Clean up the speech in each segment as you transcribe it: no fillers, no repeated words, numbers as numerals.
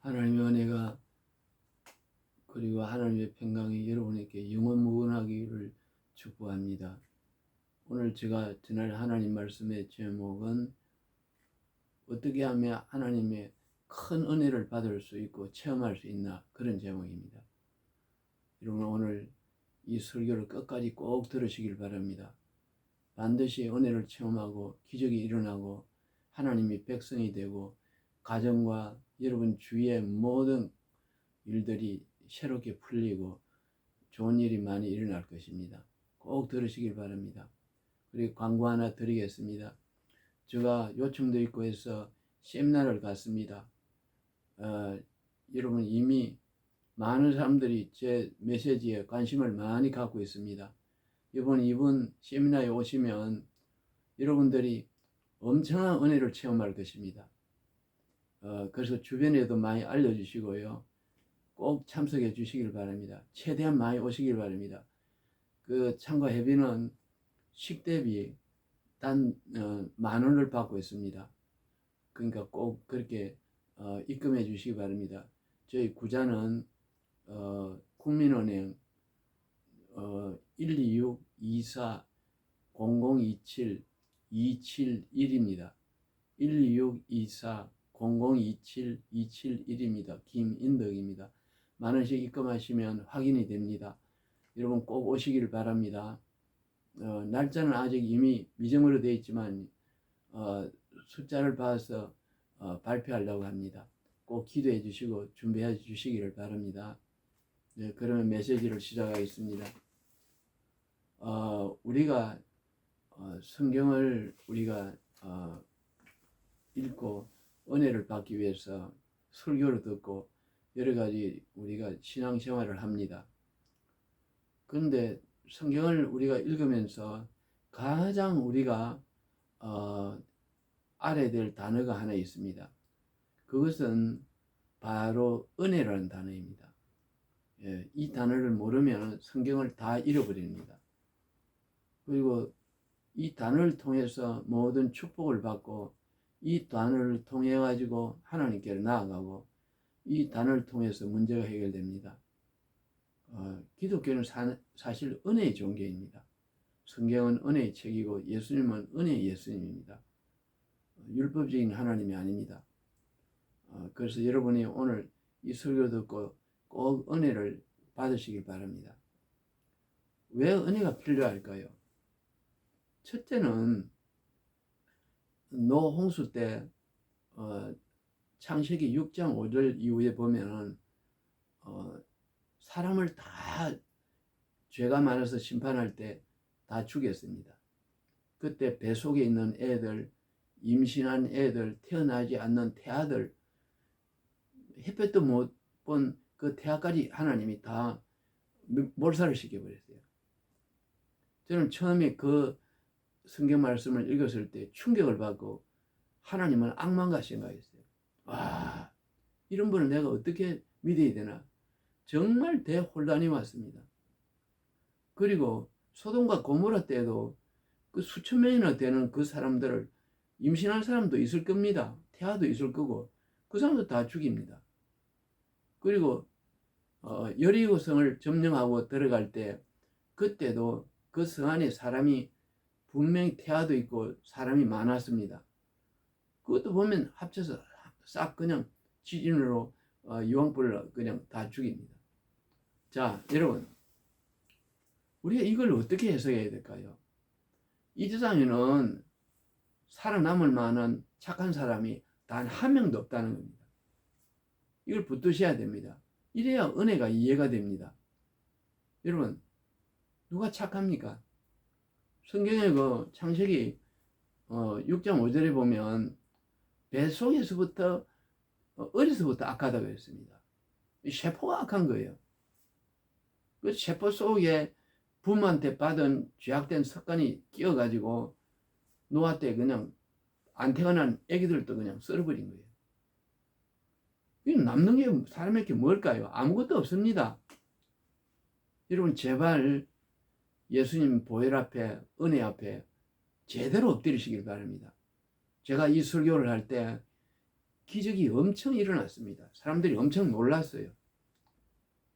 하나님의 은혜가 그리고 하나님의 평강이 여러분에게 영원무궁하기를 축복합니다. 오늘 제가 전할 하나님 말씀의 제목은 어떻게 하면 하나님의 큰 은혜를 받을 수 있고 체험할 수 있나, 그런 제목입니다. 여러분, 오늘 이 설교를 끝까지 꼭 들으시길 바랍니다. 반드시 은혜를 체험하고 기적이 일어나고 하나님이 백성이 되고 가정과 여러분 주위의 모든 일들이 새롭게 풀리고 좋은 일이 많이 일어날 것입니다. 꼭 들으시길 바랍니다. 그리고 광고 하나 드리겠습니다. 제가 요청도 있고 해서 세미나를 갔습니다. 여러분, 이미 많은 사람들이 제 메시지에 관심을 많이 갖고 있습니다. 이번 세미나에 오시면 여러분들이 엄청난 은혜를 체험할 것입니다. 그래서 주변에도 많이 알려주시고요. 꼭 참석해 주시길 바랍니다. 최대한 많이 오시길 바랍니다. 그 참가 회비는 식대비 단 10,000원을 받고 있습니다. 그러니까 꼭 그렇게 입금해 주시기 바랍니다. 저희 구자는 국민은행 126-24-0027-271입니다. 126-24-0027-271입니다. 김인덕입니다. 만원씩 입금하시면 확인이 됩니다. 여러분 꼭 오시길 바랍니다. 날짜는 아직 이미 미정으로 되어 있지만 숫자를 봐서 발표하려고 합니다. 꼭 기도해 주시고 준비해 주시기를 바랍니다. 네, 그러면 메시지를 시작하겠습니다. 우리가 성경을 우리가 읽고 은혜를 받기 위해서 설교를 듣고 여러 가지 우리가 신앙생활을 합니다. 그런데 성경을 우리가 읽으면서 가장 우리가 알아야 될 단어가 하나 있습니다. 그것은 바로 은혜라는 단어입니다. 이 단어를 모르면 성경을 다 잃어버립니다. 그리고 이 단어를 통해서 모든 축복을 받고 이 단어를 통해 가지고 하나님께로 나아가고 이 단어를 통해서 문제가 해결됩니다. 기독교는 사실 은혜의 종교입니다. 성경은 은혜의 책이고 예수님은 은혜의 예수님입니다. 율법적인 하나님이 아닙니다. 그래서 여러분이 오늘 이 설교 듣고 꼭 은혜를 받으시길 바랍니다. 왜 은혜가 필요할까요? 첫째는 노홍수 때 창세기 6장 5절 이후에 보면은 사람을 다 죄가 많아서 심판할 때 다 죽였습니다. 그때 배 속에 있는 애들, 임신한 애들, 태어나지 않는 태아들, 햇볕도 못 본 그 태아까지 하나님이 다 몰살을 시켜버렸어요. 저는 처음에 그 성경 말씀을 읽었을 때 충격을 받고 하나님은 악마인가 생각했어요. 와, 이런 분을 내가 어떻게 믿어야 되나? 정말 대혼란이 왔습니다. 그리고 소돔과 고모라 때도 그 수천 명이나 되는 그 사람들을, 임신한 사람도 있을 겁니다. 태아도 있을 거고 그 사람도 다 죽입니다. 그리고 여리고 성을 점령하고 들어갈 때 그때도 그 성 안에 사람이 분명히 태아도 있고 사람이 많았습니다. 그것도 보면 합쳐서 싹 그냥 지진으로 유황불로 그냥 다 죽입니다. 자, 여러분, 우리가 이걸 어떻게 해석해야 될까요? 이 세상에는 살아남을 만한 착한 사람이 단 한 명도 없다는 겁니다. 이걸 붙드셔야 됩니다. 이래야 은혜가 이해가 됩니다. 여러분, 누가 착합니까? 성경의 그 창세기 6장 5절에 보면 뱃속에서부터 어려서부터 악하다고 했습니다. 세포가 악한 거예요. 그 세포 속에 부모한테 받은 죄악된 습관이 끼어가지고 노아 때 그냥 안 태어난 애기들도 그냥 썰어버린 거예요. 이 남는 게 사람에게 뭘까요? 아무것도 없습니다. 여러분, 제발 예수님 보혈 앞에, 은혜 앞에 제대로 엎드리시길 바랍니다. 제가 이 설교를 할 때 기적이 엄청 일어났습니다. 사람들이 엄청 놀랐어요.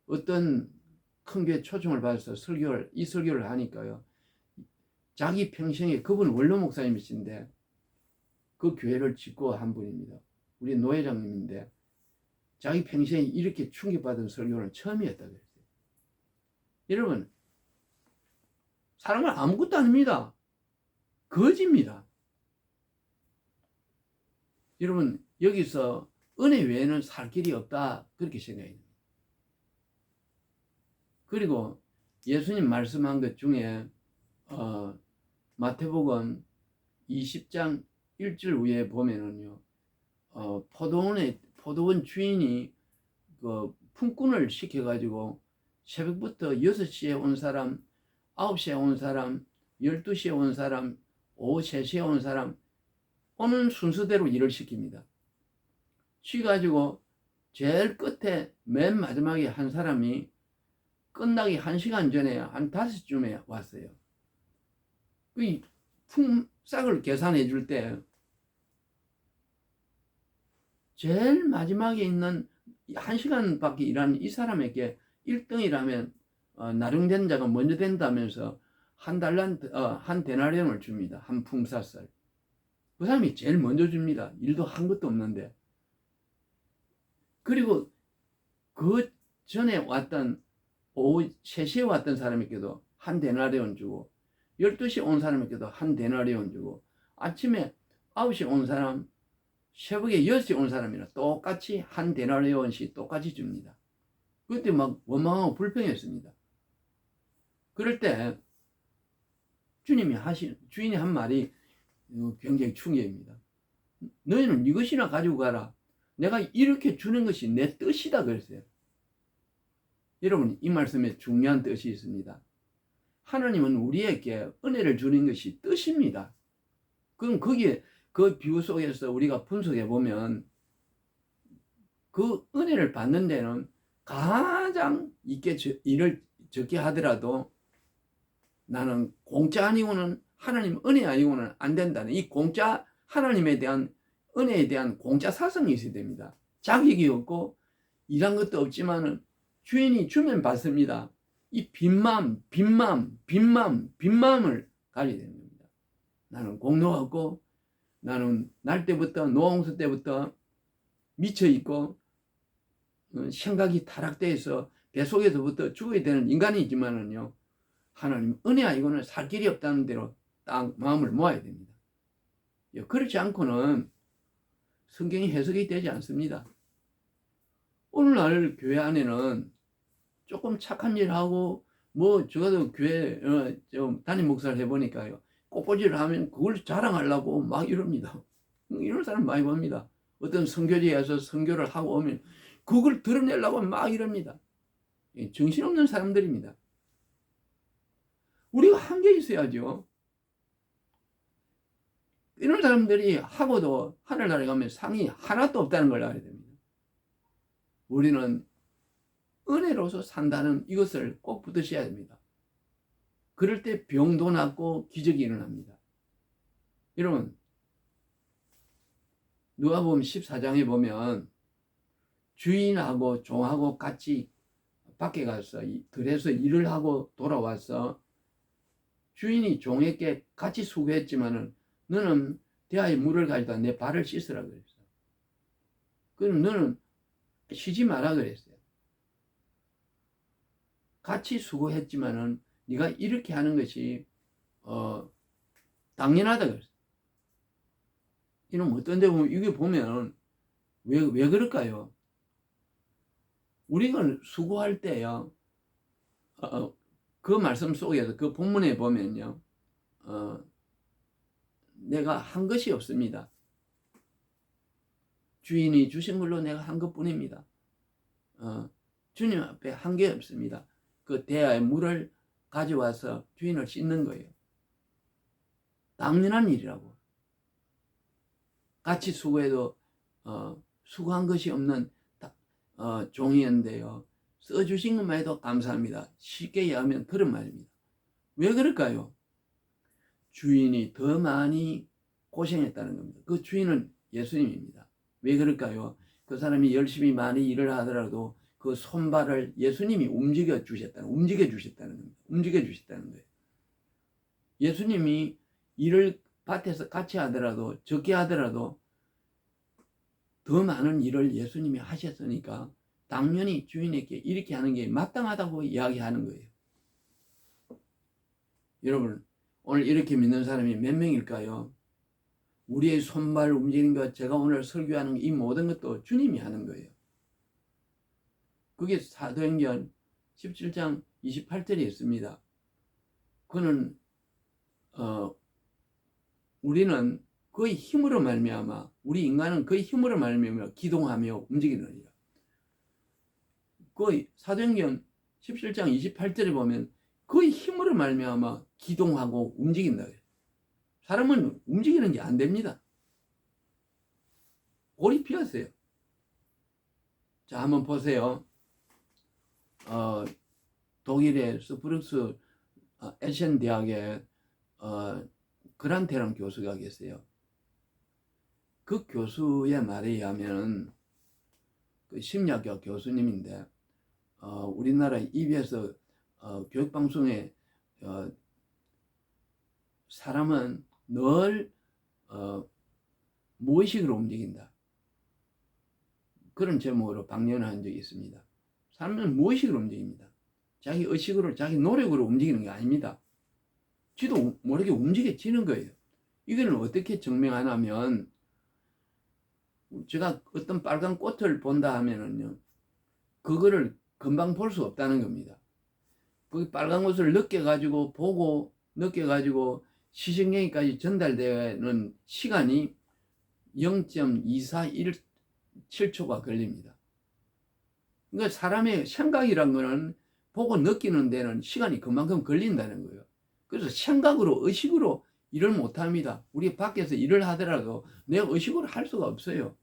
어떤 큰 교회 초청을 받아서 이 설교를 하니까요. 자기 평생에, 그분 원로 목사님이신데 그 교회를 짓고 한 분입니다. 우리 노 회장님인데 자기 평생에 이렇게 충격받은 설교는 처음이었다 그랬어요. 여러분, 사람은 아무것도 아닙니다. 거짓입니다. 여러분, 여기서 은혜 외에는 살 길이 없다, 그렇게 생각해야 됩니다. 그리고 예수님 말씀한 것 중에 마태복음 20장 1절 위에 보면은요, 포도원 주인이 그 품꾼을 시켜가지고 새벽부터 6시에 온 사람, 9시에 온 사람, 12시에 온 사람, 오후 3시에 온 사람, 오는 순서대로 일을 시킵니다. 시가지고 제일 끝에 맨 마지막에 한 사람이 끝나기 1시간 전에 한 5시쯤에 왔어요. 그 품삯을 계산해 줄 때 제일 마지막에 있는 1시간밖에 일하는 이 사람에게 1등이라면 나중된 자가 먼저 된다면서 한 데나리온을 줍니다. 한 품삯을. 그 사람이 제일 먼저 줍니다. 일도 한 것도 없는데. 그리고 그 전에 왔던 오후 3시에 왔던 사람에게도 한 데나리온 주고 12시에 온 사람에게도 한 데나리온 주고 아침에 9시에 온 사람, 새벽에 6시에 온 사람이나 똑같이 한 데나리온씩 똑같이 줍니다. 그때 막 원망하고 불평했습니다. 그럴 때 주인이 한 말이 굉장히 충격입니다. 너희는 이것이나 가지고 가라. 내가 이렇게 주는 것이 내 뜻이다 그랬어요. 여러분, 이 말씀에 중요한 뜻이 있습니다. 하나님은 우리에게 은혜를 주는 것이 뜻입니다. 그럼 거기에 그 비유 속에서 우리가 분석해 보면 그 은혜를 받는 데는 가장 일을 적게 하더라도 나는 공짜 아니고는, 하나님 은혜 아니고는 안 된다는 이 공짜, 하나님에 대한 은혜에 대한 공짜 사성이 있어야 됩니다. 자격이 없고 일한 것도 없지만은 주인이 주면 받습니다. 이 빈마음을 가져야 되는 겁니다. 나는 공로가 없고, 나는 날 때부터, 노홍수 때부터 미쳐 있고, 생각이 타락돼서 뱃속에서부터 죽어야 되는 인간이지만은요, 하나님 은혜 아니고는 살 길이 없다는 대로 딱 마음을 모아야 됩니다. 그렇지 않고는 성경이 해석이 되지 않습니다. 오늘날 교회 안에는 조금 착한 일 하고, 적어도 교회 좀 담임 목사를 해보니까요, 꽃꽂이를 하면 그걸 자랑하려고 막 이럽니다. 이런 사람 많이 봅니다. 어떤 선교지에 와서 선교를 하고 오면 그걸 드러내려고 막 이럽니다. 정신없는 사람들입니다. 우리가 한계 있어야죠. 이런 사람들이 하고도 하늘나라에 가면 상이 하나도 없다는 걸 알아야 됩니다. 우리는 은혜로서 산다는 이것을 꼭 붙드셔야 됩니다. 그럴 때 병도 낫고 기적이 일어납니다. 여러분, 누가복음 14장에 보면 주인하고 종하고 같이 밖에 가서 들에서 일을 하고 돌아와서 주인이 종에게 같이 수고했지만은 너는 대야에 물을 가져다 내 발을 씻으라 그랬어. 그럼 너는 쉬지 마라 그랬어요. 같이 수고했지만은 네가 이렇게 하는 것이 당연하다 그랬어요. 이놈 어떤 데 보면 이게 보면 왜 그럴까요? 우리가 수고할 때요, 그 말씀 속에서 그 본문에 보면요, 내가 한 것이 없습니다. 주인이 주신 걸로 내가 한 것뿐입니다. 주님 앞에 한 게 없습니다. 그 대야에 물을 가져와서 주인을 씻는 거예요. 당연한 일이라고. 같이 수고해도 수고한 것이 없는 종이었는데요, 써주신 것만 해도 감사합니다. 쉽게 이해하면 그런 말입니다. 왜 그럴까요? 주인이 더 많이 고생했다는 겁니다. 그 주인은 예수님입니다. 왜 그럴까요? 그 사람이 열심히 많이 일을 하더라도 그 손발을 예수님이 움직여 주셨다는 거예요. 예수님이 일을 밭에서 같이 하더라도 적게 하더라도 더 많은 일을 예수님이 하셨으니까 당연히 주인에게 이렇게 하는 게 마땅하다고 이야기하는 거예요. 여러분, 오늘 이렇게 믿는 사람이 몇 명일까요? 우리의 손발 움직이는 것, 제가 오늘 설교하는 이 모든 것도 주님이 하는 거예요. 그게 사도행전 17장 28절에 있습니다. 그는 우리는 그의 힘으로 말미암아, 우리 인간은 그의 힘으로 말미암아 기동하며 움직이느니라. 그 사도행전 17장 28절에 보면 그의 힘으로 말미암아 기동하고 움직인다. 사람은 움직이는 게 안 됩니다. 골이 피었어요. 자, 한번 보세요. 독일의 스프룩스 에센 대학에 그란테란 교수가 계세요. 그 교수의 말에 의하면 그 심리학교 교수님인데 우리나라 EBS 교육방송에 사람은 늘 무의식으로 움직인다. 그런 제목으로 방영을 한 적이 있습니다. 사람은 무의식으로 움직입니다. 자기 의식으로, 자기 노력으로 움직이는 게 아닙니다. 지도 모르게 움직여지는 거예요. 이거는 어떻게 증명하냐면, 제가 어떤 빨간 꽃을 본다 하면은요, 그거를 금방 볼 수 없다는 겁니다. 그 빨간 꽃을 느껴가지고 보고, 느껴가지고 시신경에까지 전달되는 시간이 0.2417초가 걸립니다. 그러니까 사람의 생각이란 거는 보고 느끼는 데는 시간이 그만큼 걸린다는 거예요. 그래서 생각으로, 의식으로 일을 못 합니다. 우리 밖에서 일을 하더라도 내 의식으로 할 수가 없어요.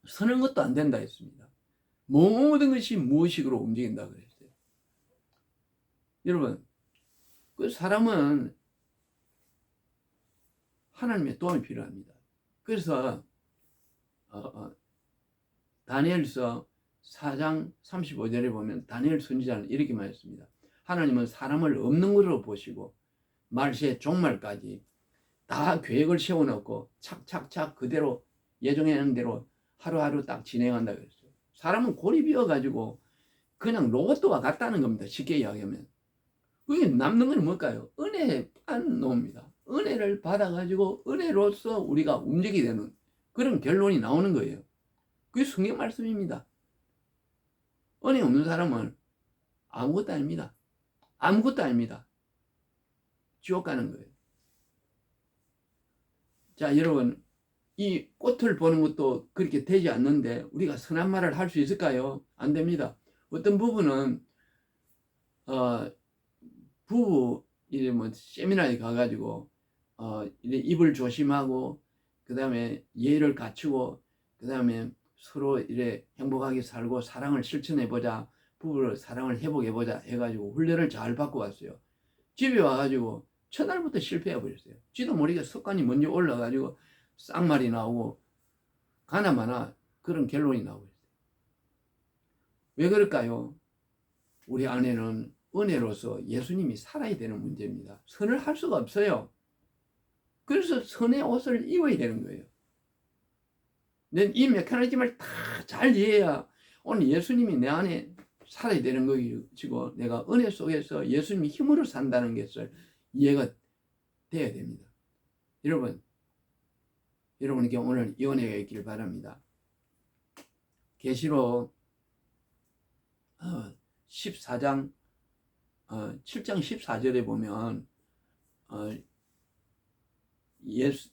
서는 것도 안 된다 했습니다. 모든 것이 무의식으로 움직인다 그랬어요. 여러분, 그 사람은 하나님의 도움이 필요합니다. 그래서 다니엘서 4장 35절에 보면 다니엘 선지자는 이렇게 말했습니다. 하나님은 사람을 없는 것으로 보시고 말세 종말까지 다 계획을 세워놓고 착착착 그대로 예정해놓은 대로 하루하루 딱 진행한다 그랬어요. 사람은 골이 비어가지고 그냥 로봇과 같다는 겁니다. 쉽게 이야기하면. 그게 남는 건 뭘까요? 은혜에 안 놓습니다. 은혜를 받아가지고 은혜로서 우리가 움직이게 되는 그런 결론이 나오는 거예요. 그게 성경 말씀입니다. 은혜 없는 사람은 아무것도 아닙니다. 아무것도 아닙니다. 지옥 가는 거예요. 자, 여러분, 이 꽃을 보는 것도 그렇게 되지 않는데 우리가 선한 말을 할 수 있을까요? 안 됩니다. 어떤 부부는 부부 이제 뭐 세미나에 가가지고 이제 입을 조심하고 그 다음에 예의를 갖추고 그 다음에 서로 이래 행복하게 살고 사랑을 실천해보자, 부부를 사랑을 회복해보자 해가지고 훈련을 잘 받고 왔어요. 집에 와가지고 첫날부터 실패해버렸어요. 지도 모르게 습관이 먼저 올라가지고 쌍말이 나오고 가나마나 그런 결론이 나오고 있어요. 왜 그럴까요? 우리 안에는 은혜로서 예수님이 살아야 되는 문제입니다. 선을 할 수가 없어요. 그래서 선의 옷을 입어야 되는 거예요. 이 메커니즘을 다 잘 이해해야 오늘 예수님이 내 안에 살아야 되는 것이고 내가 은혜 속에서 예수님이 힘으로 산다는 것을 이해가 돼야 됩니다. 여러분에게 오늘 이 은혜가 있기를 바랍니다. 계시록 14장 7장 14절에 보면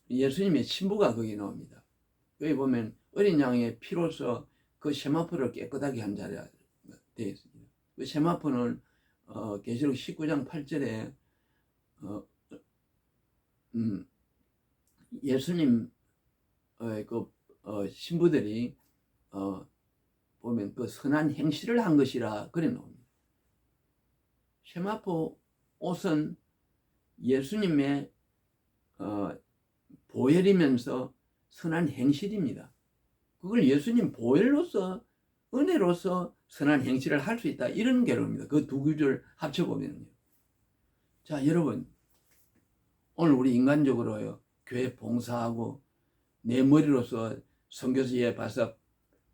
예수님의 신부가 거기 나옵니다. 여기 보면 어린 양의 피로서 그 세마포를 깨끗하게 한 자리가 되어 있습니다. 그 세마포는 계시록 19장 8절에 예수님 그 신부들이 보면 그 선한 행실을 한 것이라 그래 나옵니다. 세마포 옷은 예수님의 보혈이면서 선한 행실입니다. 그걸 예수님 보혈로서 은혜로서 선한 행실을 할 수 있다, 이런 결론입니다. 그 두 구절을 합쳐보면요. 자, 여러분, 오늘 우리 인간적으로요, 교회 봉사하고 내 머리로서 선교지에 가서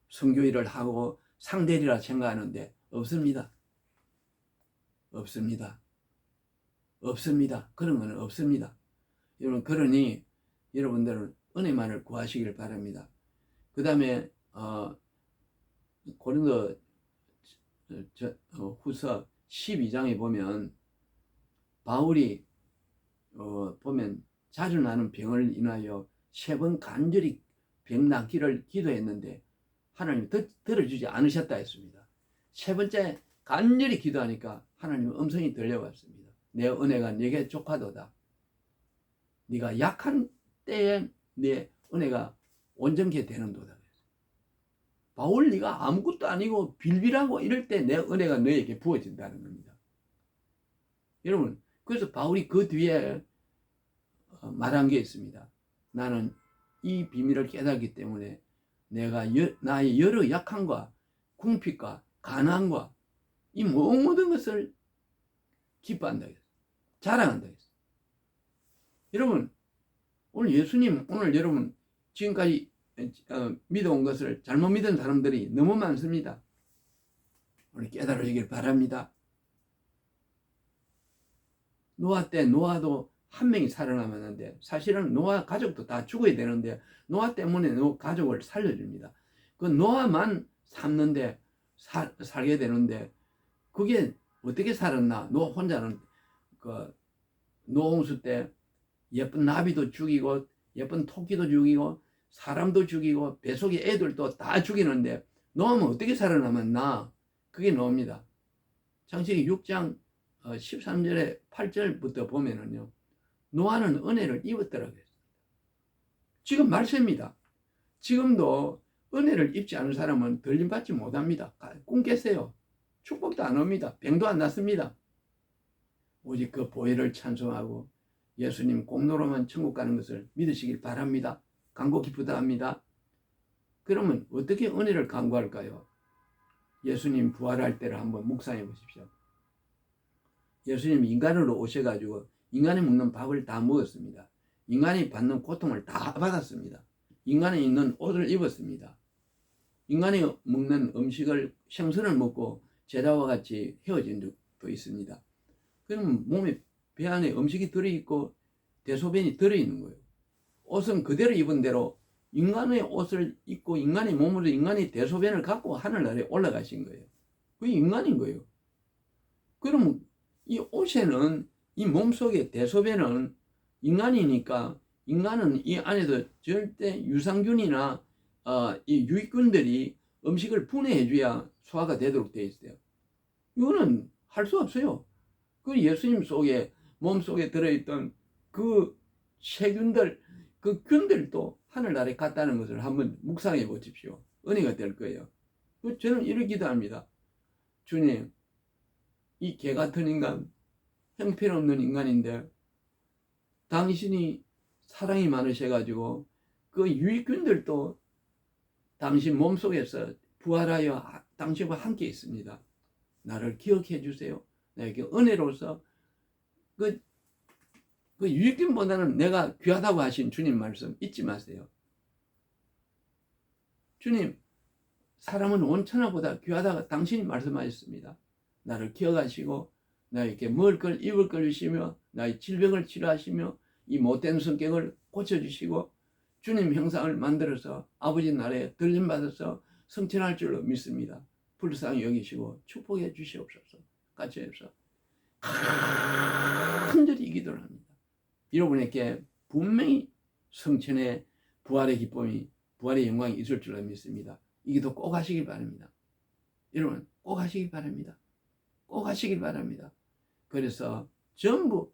선교일을 하고 상대리라 생각하는데 없습니다. 없습니다. 없습니다. 그런 건 없습니다. 여러분, 그러니 여러분들은 은혜만을 구하시길 바랍니다. 그 다음에 고린도 후서 12장에 보면 바울이 보면 자주 나는 병을 인하여 3번 간절히 병 낫기를 기도했는데 하나님 들어주지 않으셨다 했습니다. 3번째 간절히 기도하니까 하나님 음성이 들려왔습니다. 내 은혜가 네게 족하도다. 네가 약한 때에 내 은혜가 온전케 되는도다. 바울, 네가 아무것도 아니고 빌빌하고 이럴 때 내 은혜가 너에게 부어진다는 겁니다. 여러분, 그래서 바울이 그 뒤에 말한 게 있습니다. 나는 이 비밀을 깨닫기 때문에 내가 나의 여러 약함과 궁핍과 가난과 이 모든 것을 기뻐한다 했어요. 자랑한다 했어요. 여러분, 오늘 예수님, 오늘 여러분 지금까지 믿어온 것을 잘못 믿은 사람들이 너무 많습니다. 오늘 깨달으시길 바랍니다. 노아 때 노아도 한 명이 살아남았는데 사실은 노아 가족도 다 죽어야 되는데 노아 때문에 노아 가족을 살려줍니다. 그 노아만 삶는데 살게 되는데 그게 어떻게 살았나? 노아 혼자는 그 노홍수 때 예쁜 나비도 죽이고 예쁜 토끼도 죽이고 사람도 죽이고 뱃속의 애들도 다 죽이는데 노아는 어떻게 살아남았나? 그게 노아입니다. 창세기 6장 13절에 8절부터 보면은요, 노아는 은혜를 입었더라고요. 지금 말씀입니다. 지금도 은혜를 입지 않은 사람은 들림받지 못합니다. 꿈 깨세요. 축복도 안 옵니다. 병도 안 났습니다. 오직 그 보혈을 찬송하고 예수님 공로로만 천국 가는 것을 믿으시길 바랍니다. 간곡히 부탁합니다. 그러면 어떻게 은혜를 간구할까요? 예수님 부활할 때를 한번 묵상해 보십시오. 예수님 인간으로 오셔가지고 인간이 먹는 밥을 다 먹었습니다. 인간이 받는 고통을 다 받았습니다. 인간이 있는 옷을 입었습니다. 인간이 먹는 음식을 생선을 먹고 제자와 같이 헤어진 적도 있습니다. 그러면 몸에 배 안에 음식이 들어있고 대소변이 들어있는 거예요. 옷은 그대로 입은 대로 인간의 옷을 입고 인간의 몸으로 인간의 대소변을 갖고 하늘나라에 올라가신 거예요. 그게 인간인 거예요. 그러면 이 옷에는 이 몸속의 대소변은 인간이니까 인간은 이 안에서 절대 유산균이나 이 유익균들이 음식을 분해해줘야 소화가 되도록 되어 있어요. 이거는 할 수 없어요. 그 예수님 속에 몸속에 들어있던 그 세균들, 그 균들도 하늘나라에 갔다는 것을 한번 묵상해 보십시오. 은혜가 될 거예요. 저는 이렇게 기도합니다. 주님, 이 개 같은 인간, 형편없는 인간인데 당신이 사랑이 많으셔가지고 그 유익균들도 당신 몸속에서 부활하여 당신과 함께 있습니다. 나를 기억해 주세요. 내게 은혜로서 그 유익균보다는 내가 귀하다고 하신 주님 말씀 잊지 마세요. 주님, 사람은 온천하보다 귀하다고 당신이 말씀하셨습니다. 나를 기억하시고 나에게 먹을 걸 입을 걸 주시며 나의 질병을 치료하시며 이 못된 성격을 고쳐주시고 주님 형상을 만들어서 아버지 나라에 들림받아서 성천할 줄로 믿습니다. 불쌍히 여기시고 축복해 주시옵소서. 같이 해서 간절히 기도를 합니다. 여러분에게 분명히 성천의 부활의 기쁨이 부활의 영광이 있을 줄로 믿습니다. 이 기도 꼭 하시길 바랍니다. 여러분 꼭 하시길 바랍니다. 꼭 하시길 바랍니다. 그래서 전부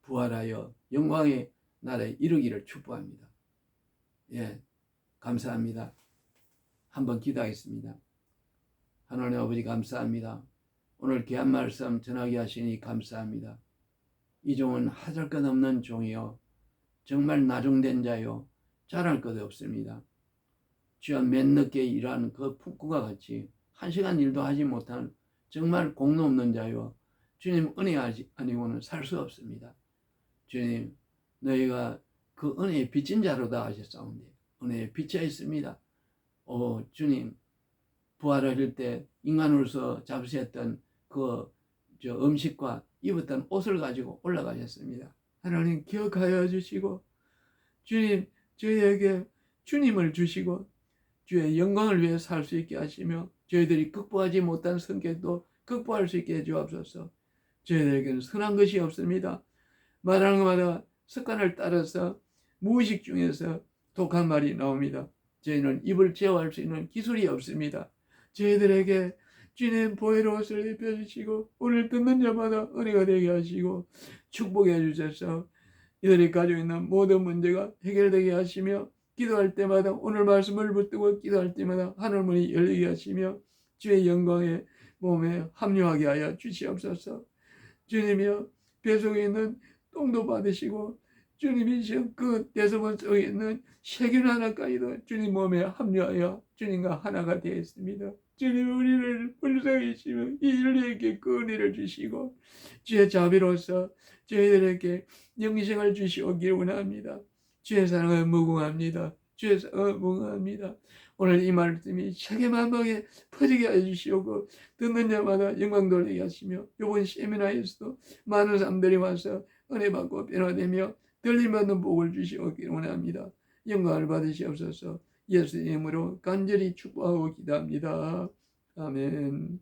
부활하여 영광의 나라에 이르기를 축복합니다. 예, 감사합니다. 한번 기도하겠습니다. 하나님 아버지 감사합니다. 오늘 귀한 말씀 전하게 하시니 감사합니다. 이 종은 하잘 것 없는 종이요 정말 나중된 자요 잘할 것 없습니다. 주여 맨 늦게 일하는 그 풍구가 같이 1시간 일도 하지 못한 정말 공로 없는 자요 주님 은혜 아니고는 살 수 없습니다. 주님 너희가 그 은혜의 빚진 자로다 하셨사온데 은혜에 비쳐 있습니다. 주님 부활하실 때 인간으로서 잡으셨던 그 음식과 입었던 옷을 가지고 올라가셨습니다. 하나님 기억하여 주시고 주님 저희에게 주님을 주시고 주의 영광을 위해 살 수 있게 하시며 저희들이 극복하지 못한 성격도 극복할 수 있게 해주옵소서. 저희들에게는 선한 것이 없습니다. 말하는 것마다 습관을 따라서 무의식 중에서 독한 말이 나옵니다. 저희는 입을 제어할 수 있는 기술이 없습니다. 저희들에게 주님 보혜로운 옷을 입혀주시고 오늘 듣는 자마다 은혜가 되게 하시고 축복해 주셔서 이들이 가지고 있는 모든 문제가 해결되게 하시며 기도할 때마다 오늘 말씀을 붙들고 기도할 때마다 하늘문이 열리게 하시며 주의 영광의 몸에 합류하게 하여 주시옵소서. 주님이여 배 속에 있는 똥도 받으시고 주님이신 그 대소문 속에 있는 세균 하나까지도 주님 몸에 합류하여 주님과 하나가 되었습니다. 주님 우리를 불쌍히시며 이 인류에게 그 은혜를 주시고 주의 자비로서 저희들에게 영생을 주시오길 원합니다. 주의 사랑을 무궁합니다. 주의 사랑을 무궁합니다. 오늘 이 말씀이 세계 만방에 퍼지게 해주시오고 듣는 자마다 영광 돌리게 하시며 이번 세미나에서도 많은 사람들이 와서 은혜 받고 변화되며 들림받는 복을 주시오길 원합니다. 영광을 받으시옵소서. 예수님으로 간절히 축복하고 기도합니다. 아멘.